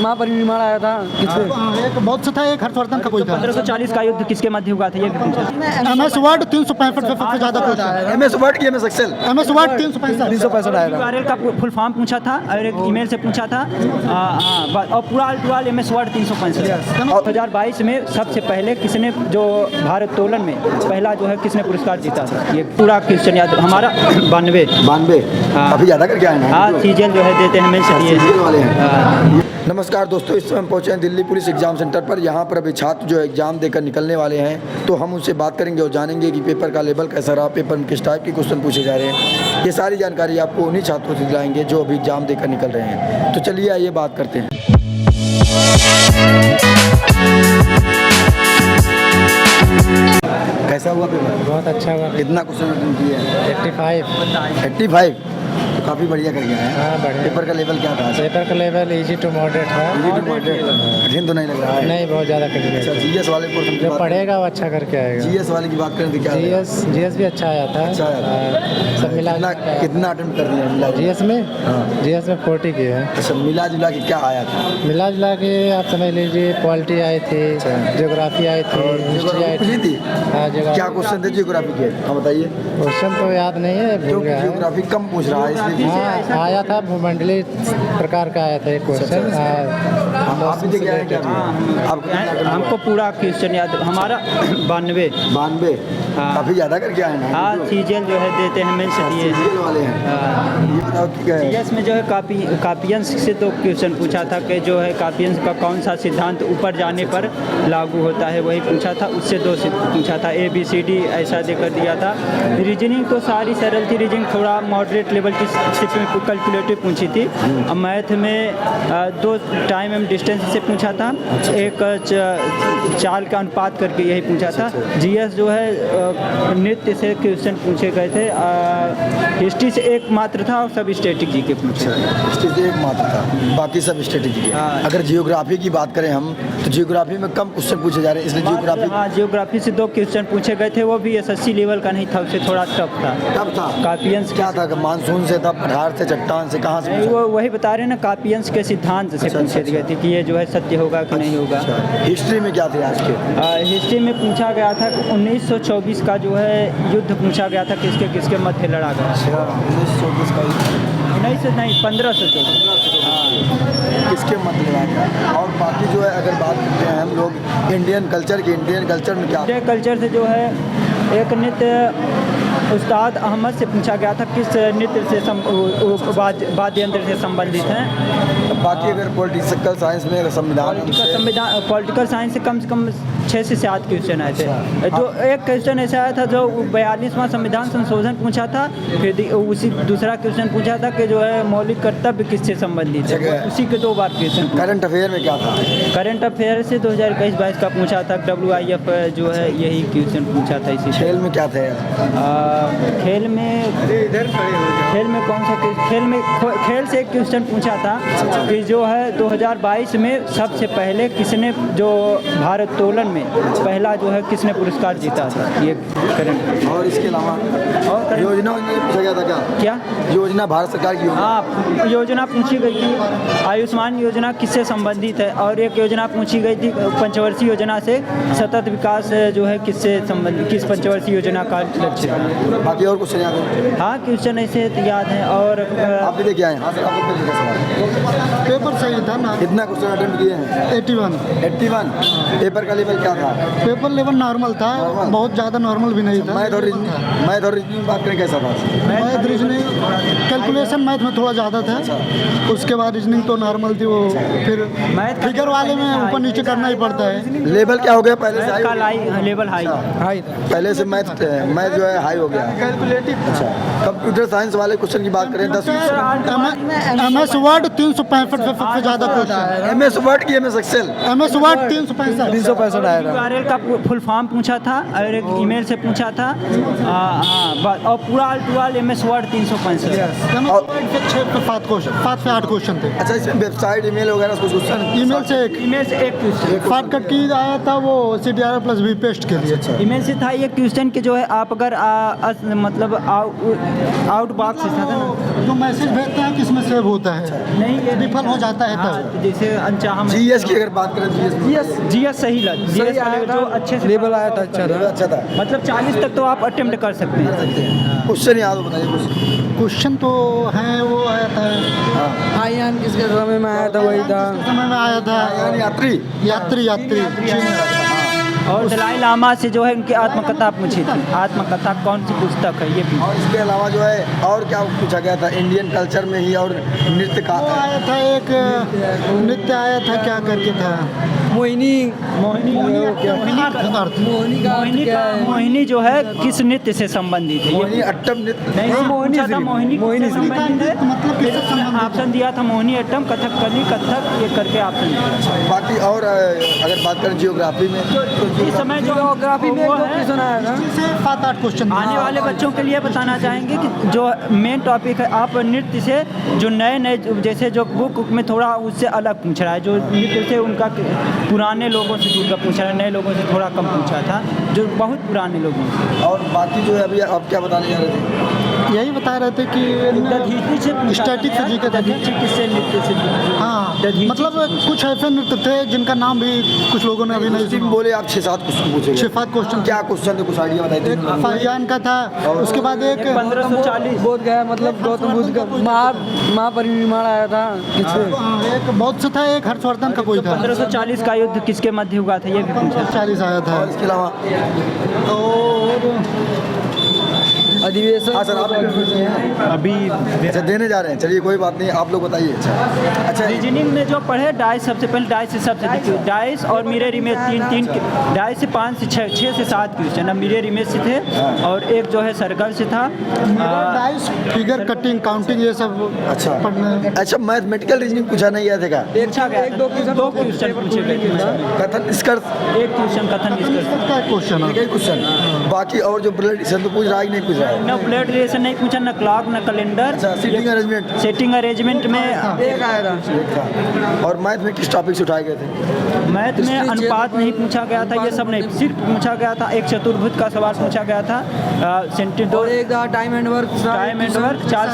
महापरिनिर्वाण आया था किससे? एक बहुत से था, एक हर्षवर्धन का कोई था। 1540 का युद्ध किसके मध्य हुआ था ये भी पूछा। MS वर्ड 365 सबसे ज्यादा क्वेश्चन। MS वर्ड की MS एक्सेल। MS वर्ड 365 आया था। URL का फुल फॉर्म पूछा था और एक ईमेल से पूछा था। और पूरा MS वर्ड 365। 2022 में सबसे पहले किसने जो भारोत्तोलन में पहला जो है किसने पुरस्कार जीता था? ये पूरा क्वेश्चन याद हमारा 92। काफी ज्यादा करके आए हैं। हाँ सीजन जो है देते हैं हमें सीजन वाले हैं। नमस्कार दोस्तों, इस समय हम पहुंचे हैं दिल्ली पुलिस एग्जाम सेंटर पर। यहाँ पर अभी छात्र जो एग्जाम देकर निकलने वाले हैं, तो हम उनसे बात करेंगे और जानेंगे कि पेपर का लेवल कैसा रहा, पेपर में किस टाइप के क्वेश्चन पूछे जा रहे हैं। ये सारी जानकारी आपको उन्हीं छात्रों से दिलाएंगे जो अभी एग्जाम देकर निकल रहे हैं। तो चलिए आइए बात करते हैं। कैसा हुआ पेपर? बहुत अच्छा हुआ। कितना क्वेश्चन अटेंड किए हैं? 85 तो काफ़ी बढ़िया कर गया है। हाँ बढ़िया। पेपर का लेवल क्या था? पेपर का लेवल इजी टू मॉडरेट था। कठिन तो नहीं लग रहा है? नहीं, बहुत ज़्यादा कठिन। अच्छा, GS वाले पोर्शन जो पढ़ेगा वो अच्छा करके आएगा। GS वाले की बात करें तो क्या? GS भी अच्छा आया था। अच्छा आया था। सब मिला कितना अटेम्प्ट कर दिया मिला? GS में? हाँ। GS में 40 की है। अच्छा, मिला जुला के क्या आया था? मिला जुला के आप समझ लीजिए पॉलिटी आई थी, ज्योग्राफी आई थी, हिस्ट्री आई पूछी थी? हाँ क्या क्वेश्चन थे ज्योग्राफी के? हाँ बताइए। क्वेश्चन तो याद नहीं है, भूल गया है। ज्योग्राफी कम पूछ रहा है इसलिए। हाँ आया था, भूमंडलीय प्रकार का आया था एक क्वेश्चन। आप भी देख आए क्या? हमको पूरा क्वेश्चन याद हमारा 92। हाँ। काफ़ी ज़्यादा करके आए हैं। हाँ सीजन जो है देते हैं हमें सीजन वाले हैं। ये बताओ कि क्या है? जीएस में जो है कापियंस से तो क्वेश्चन पूछा था कि जो है कापियंस का कौन सा सिद्धांत ऊपर जाने पर लागू होता है, वही पूछा था। उससे 2 पूछा था, ABCD ऐसा देकर दिया था। रीजनिंग तो सारी सरल थी, रीजनिंग थोड़ा मॉडरेट लेवल की कैलकुलेटिव पूछी थी। अब मैथ में 2 टाइम एंड डिस्टेंस से पूछा था, एक चाल का अनुपात करके यही पूछा था। जीएस जो है नृत्य से क्वेश्चन पूछे गए थे। हिस्ट्री से एक मात्र था और सब स्टैटिक जी के पूछे। हिस्ट्री से एक मात्र था, बाकी सब स्ट्रेटेजी के। अगर जियोग्राफी की बात करें हम, तो जियोग्राफी में कम क्वेश्चन पूछे जा रहे हैं, इसलिए जियोग्राफी। हाँ जियोग्राफी से 2 क्वेश्चन पूछे गए थे, वो भी SSC लेवल का नहीं था, उससे थोड़ा टफ था। टफ था? कापियंस क्या था? मानसून से था, पठार से, चट्टान से, कहाँ से? वो वही बता रहे हैं ना, कापियंस के सिद्धांत से पूछे गए थे कि ये जो है सत्य होगा कि नहीं होगा। हिस्ट्री में क्या थे आज के? हिस्ट्री में पूछा गया था 1924 का जो है युद्ध पूछा गया था, किसके किसके मध्य लड़ा गया। 1924 का 1524। हाँ किसके मध्य लड़ा गया? और बाकी जो है अगर बात करते हैं हम लोग इंडियन कल्चर की, इंडियन कल्चर में क्या? इंडियन कल्चर से जो है एक नृत्य उस्ताद अहमद से पूछा गया था, किस नृत्य से वाद्य यंत्र से संबंधित हैं। बाकी अगर पॉलिटिकल साइंस में अगर संविधान पॉलिटिकल साइंस से कम 6 से 7 क्वेश्चन आए थे। जो एक क्वेश्चन ऐसा आया था जो 42वां संविधान संशोधन पूछा था, फिर उसी दूसरा क्वेश्चन पूछा था कि जो है मौलिक कर्तव्य किससे संबंधित है, उसी के 2 बार क्वेश्चन। करंट अफेयर में क्या था? करंट अफेयर से 2021-22 का पूछा था। WIF जो है यही क्वेश्चन पूछा था। इसी खेल में क्या थे? खेल में कौन सा खेल से एक क्वेश्चन पूछा था कि जो है 2022 में सबसे पहले किसने जो भारोत्तोलन में पहला जो है किसने पुरस्कार जीता था। ये करंट। और इसके अलावा और योजना पूछा गया था क्या? योजना भारत सरकार की योजना। हाँ योजना पूछी गई थी, आयुष्मान योजना किससे संबंधित है, और एक योजना पूछी गई थी पंचवर्षीय योजना से सतत विकास जो है किससे संबंधित, किस पंचवर्षीय योजना का लक्ष्य है। बाकी और क्वेश्चन याद है? हाँ क्वेश्चन ऐसे याद हैं। और आप भी लेके आए? हाँ सर, आपको पेपर सही था ना। कितना क्वेश्चन अटेम्प्ट किए हैं? 81। पेपर का लेवल क्या था? पेपर लेवल नॉर्मल था, बहुत ज़्यादा नॉर्मल भी नहीं था। मैथ और रीजनिंग बात करें कैसा था? मैथ रीजनिंग कैलकुलेशन मैथ में थोड़ा ज़्यादा था। उसके बाद रीजनिंग तो नॉर्मल थी, वो फिर फिगर वाले में ऊपर नीचे करना ही पड़ता है। लेवल क्या हो गया पहले से? लेवल हाई पहले से मैथ जो है हाई हो गया। कैलकुलेटिव। अच्छा, कंप्यूटर साइंस वाले क्वेश्चन की बात करें 10 MS वर्ड 365 सबसे ज़्यादा क्वेश्चन। MS वर्ड की MS एक्सेल। MS वर्ड 365 आया था। URL का फुल फॉर्म पूछा था और एक ईमेल से पूछा था। और पूरा MS वर्ड 365। 7 से 8 क्वेश्चन थे। अच्छा, इसमें वेबसाइट ईमेल वगैरह कुछ क्वेश्चन? ईमेल से एक क्वेश्चन शॉर्टकट की आया था, वो CTR+V पेस्ट के लिए। ईमेल से था ये क्वेश्चन कि जो है आप अगर मतलब आउट बॉक्स था ना, जो मैसेज भेजते हैं किसमें सेव होता है, नहीं ये विफल हो जाता है हाँ, तब। जैसे अनचाहा जीएस की अगर बात करें जीएस सही लग जीएस जो अच्छे से लेवल आया था, अच्छा था। अच्छा था, मतलब 40 तक तो आप अटेम्प्ट कर सकते हैं। क्वेश्चन याद हो बताइए कुछ। क्वेश्चन तो है, वो आया था आयान किसके समय में आया था, वही था। किस समय में आया था, यात्री यात्री और दलाई लामा से जो है उनकी आत्मकथा पूछी थी, आत्मकथा कौन सी पुस्तक है ये पूछी। और इसके अलावा जो है और क्या पूछा गया था इंडियन कल्चर में ही, और नृत्य का वो आया था, एक नृत्य आया था, क्या करके था, मोहिनी मोहिनी जो है किस नृत्य से संबंधित है मोहिनी अट्टम नृत्य। नहीं मोहिनी पूछा था सिर्फ, मोहिनी मोहिनी से सिर्फ। संबंधित है, मतलब किससे संबंधित? ऑप्शन दिया था मोहिनी अट्टम, कथकली, कथक, ये करके ऑप्शन दिया। बाकी और अगर बात करें जियोग्राफी में तो इस समय जो ज्योग्राफी में वो एक दो है, क्वेश्चन आया था। से 7-8 क्वेश्चन आने वाले बच्चों के लिए बताना चाहेंगे कि जो मेन टॉपिक है, आप नृत्य से जो नए जैसे जो बुक में थोड़ा उससे अलग पूछ रहा है, जो नृत्य से उनका पुराने लोगों से जुड़ कर पूछ रहा है, नए लोगों से थोड़ा कम पूछा था, जो बहुत पुराने लोगों से। और बाकी जो है अभी आप क्या बताने जा रहे थे? यही बता रहे थे कि दधीची से पूछा स्टैटिक था से जी के थे। दधीची किससे नृत्य से हाँ, दधीची मतलब कुछ ऐसे नृत्य थे जिनका नाम भी कुछ लोगों ने अभी नहीं टीम सुना। बोले आप 6-7 क्वेश्चन पूछे 6-7 क्वेश्चन। क्या क्वेश्चन थे, कुछ आइडिया बताइए। एक फारियान का था, उसके बाद एक 1540 बोध गया, मतलब गौतम बुद्ध का महापरिनिर्वाण आया था किससे। एक बौद्ध से था, एक हर्षवर्धन का कोई था। 1540 का युद्ध किसके मध्य हुआ था, ये भी पूछा। 40 आया था। और इसके अलावा और अधिवेशन। हाँ सर आप अभी अच्छा देने जा रहे हैं, चलिए कोई बात नहीं, आप लोग बताइए। अच्छा रीजनिंग में जो पढ़े डाइस, सबसे पहले डाइस से सबसे देखिए, डाइस और मिरर इमेज तीन डाइस से 5 से 6 से 7 क्वेश्चन, अब मिरर इमेज से थे, और एक जो है सर्कल से था। डाइस, फिगर कटिंग, काउंटिंग, ये सब अच्छा पढ़ने। अच्छा मैथमेटिकल रीजनिंग पूछा नहीं गया था क्या? पूछा गया था, दो क्वेश्चन पूछे गए थे, कथन निष्कर्ष एक क्वेश्चन कथन निष्कर्ष। का क्वेश्चन है। कई क्वेश्चन बाकी और जो ब्लड तो पूछ रहा है कि नहीं पूछ रहा है? न ब्लड रिलेशन नहीं पूछा, न क्लॉक, न कैलेंडर। अच्छा सीटिंग अरेंजमेंट सेटिंग अरेंजमेंट में एक आया था। था। और मैथ में किस टॉपिक से उठाए गए थे? मैथ में अनुपात नहीं पूछा गया था, ये सब नहीं, सिर्फ पूछा गया था एक चतुर्भुज का सवाल पूछा गया था, सेंटीमीटर और एक था time and work. Time and work, चार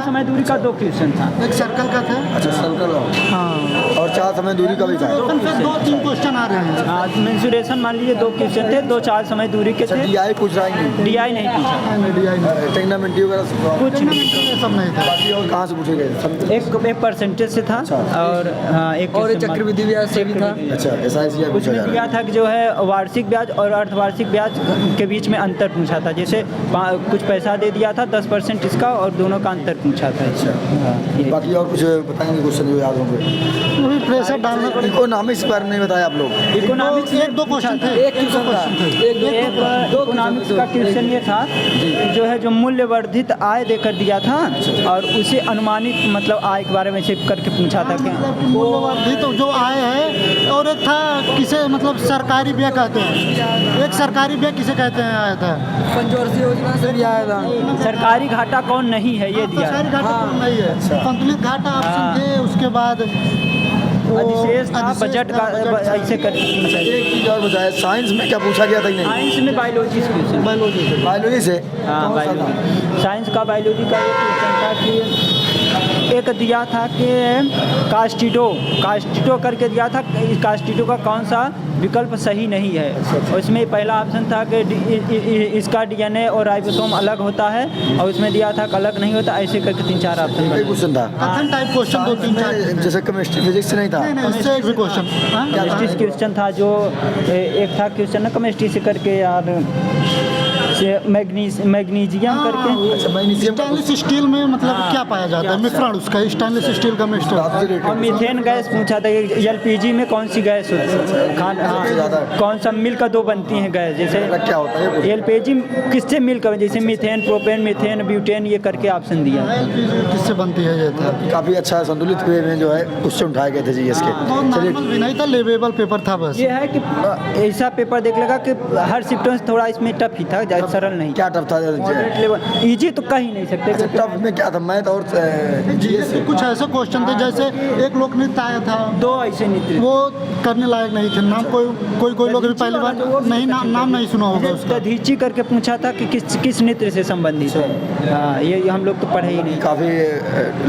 समय दूरी का 2 क्वेश्चन था। एक सर्कल का था। अच्छा सर्कल हाँ, और 4 समय दूरी का भी था। फिर 2-3 क्वेश्चन आ रहे हैं। मेंसुरेशन मान लीजिए 2 क्वेश्चन थे, 2 4 समय दूरी के थे। DI पूछ रहा है कि DI नहीं पूछा, टेक्नामेंटी वगैरह कुछ नहीं। ये सब नहीं था। बाकी और कहाँ से पूछे गए? एक परसेंटेज से था, और हाँ एक और question चक्रवृद्धि ब्याज से भी था। अच्छा SIC पूछा उसमें जा रहा दिया था कि जो है वार्षिक ब्याज और अर्धवार्षिक ब्याज के बीच में अंतर पूछा था, जैसे कुछ पैसा दे दिया था 10% इसका, और दोनों का अंतर पूछा था। अच्छा। हाँ, है। ये। बाकी और कुछ बताएंगे क्वेश्चन जो याद होंगे? वही प्रेशर डालना पड़ेगा। इकोनॉमिक्स बारे में नहीं बताया आप लोग? इकोनॉमिक्स में 1-2 क्वेश्चन थे। एक क्वेश्चन था। एक इकोनॉमिक्स का क्वेश्चन ये था जो है जो मूल्य वर्धित आय देकर दिया था, और उसे अनुमानित मतलब आय के बारे में से करके पूछा था कि मूल्यवर्धित तो जो आए हैं, और एक था किसे मतलब सरकारी व्यय कहते हैं, एक सरकारी व्यय किसे कहते हैं आया था। पंचवर्षीय योजना से भी आया था। सरकारी घाटा कौन नहीं है, ये दिया सरकारी घाटा कौन नहीं है, संतुलित घाटा ऑप्शन थे। उसके बाद अधिशेष था, बजट का ऐसे करके पूछा। एक चीज़ और बताया, साइंस में क्या पूछा गया था कि नहीं? साइंस में बायोलॉजी क्वेश्चन, बायोलॉजी से हाँ कौन सा था? बायोलॉजी, साइंस का बायोलॉजी का ये क्वेश्चन था कि एक दिया था कि कास्टिडो करके दिया था, कास्टिडो का कौन सा विकल्प सही नहीं है। उसमें पहला ऑप्शन था कि इसका DNA और राइबोसोम अलग होता है, और उसमें दिया था कि अलग नहीं होता, ऐसे करके 3-4 ऑप्शन कई बने। क्वेश्चन था कथन टाइप क्वेश्चन 2-3-4। जैसे केमिस्ट्री फिजिक्स से नहीं था? नहीं, उससे एक भी क्वेश्चन। केमिस्ट्री क्वेश्चन था, जो एक था क्वेश्चन ना केमिस्ट्री से करके यार, मैग्नीशियम करके। अच्छा मैग्नीशियम स्टेनलेस स्टील में मतलब क्या पाया जाता है, मिश्रण उसका स्टेनलेस स्टील का मिश्रण। और मीथेन गैस पूछा था कि LPG में कौन सी गैस होती है, कौन सा मिल का 2 बनती हैं गैस, जैसे क्या होता है? LPG किससे मिल कर, जैसे मीथेन, प्रोपेन, मीथेन, ब्यूटेन, ये करके ऑप्शन दिया। किससे बनती है ये था। काफ़ी अच्छा संतुलित वे में जो है क्वेश्चन उठाए गए थे जीएस के। चलिए नॉर्मल भी नहीं था, लेवेबल पेपर था बस। ये है कि ऐसा पेपर देख लगा कि हर शिफ्ट में थोड़ा इसमें टफ ही था, सरल नहीं। क्या टफ था? मॉडरेट लेवल, इजी तो कह ही नहीं सकते। अच्छा, टफ में क्या था? मैथ और जीएस के कुछ ऐसे क्वेश्चन थे, जैसे एक लोक नृत्य आया था, 2 ऐसे नृत्य वो करने लायक नहीं थे। नाम कोई लोग भी पहली बार नहीं नाम नहीं सुना होगा उसका। दधीची करके पूछा था कि किस नृत्य से संबंधित है। हाँ, ये हम लोग तो पढ़े ही नहीं। काफ़ी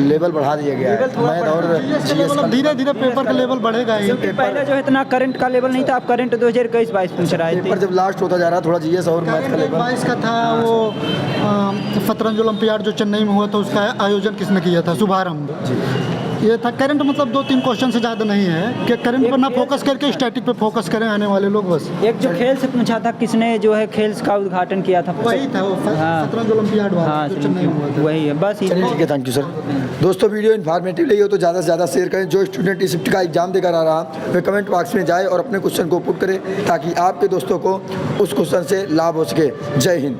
लेवल बढ़ा दिया गया है मैथ और जीएस का। धीरे धीरे पेपर का लेवल बढ़ेगा ही। पहले जो है इतना करंट का लेवल नहीं था, अब करंट 2021-22 पूछ रहा है। पेपर जब लास्ट होता जा रहा थोड़ा जीएस और मैथ का लेवल 22 का था। वो शतरंज ओलंपियाड जो चेन्नई में हुआ था, उसका आयोजन किसने किया था? शुभारंभ। ये था करंट, मतलब 2-3 क्वेश्चन से ज़्यादा नहीं है कि करंट पर ना फोकस करके स्टैटिक पे फोकस करें आने वाले लोग बस। एक जो खेल से पूछा था, किसने जो है खेल का उद्घाटन किया था? वही था वो शतरंज ओलंपियाड वाला हाँ, जो चेन्नई में हुआ था। वही है बस। चलिए ठीक है, थैंक यू सर। दोस्तों वीडियो इन्फॉर्मेटिव लगी हो तो ज़्यादा से ज़्यादा शेयर करें। जो स्टूडेंट इस शिफ्ट का एग्जाम देकर आ रहा वे कमेंट बॉक्स में जाए और अपने क्वेश्चन को पुट करें ताकि आपके दोस्तों को उस क्वेश्चन से लाभ हो सके। जय हिंद।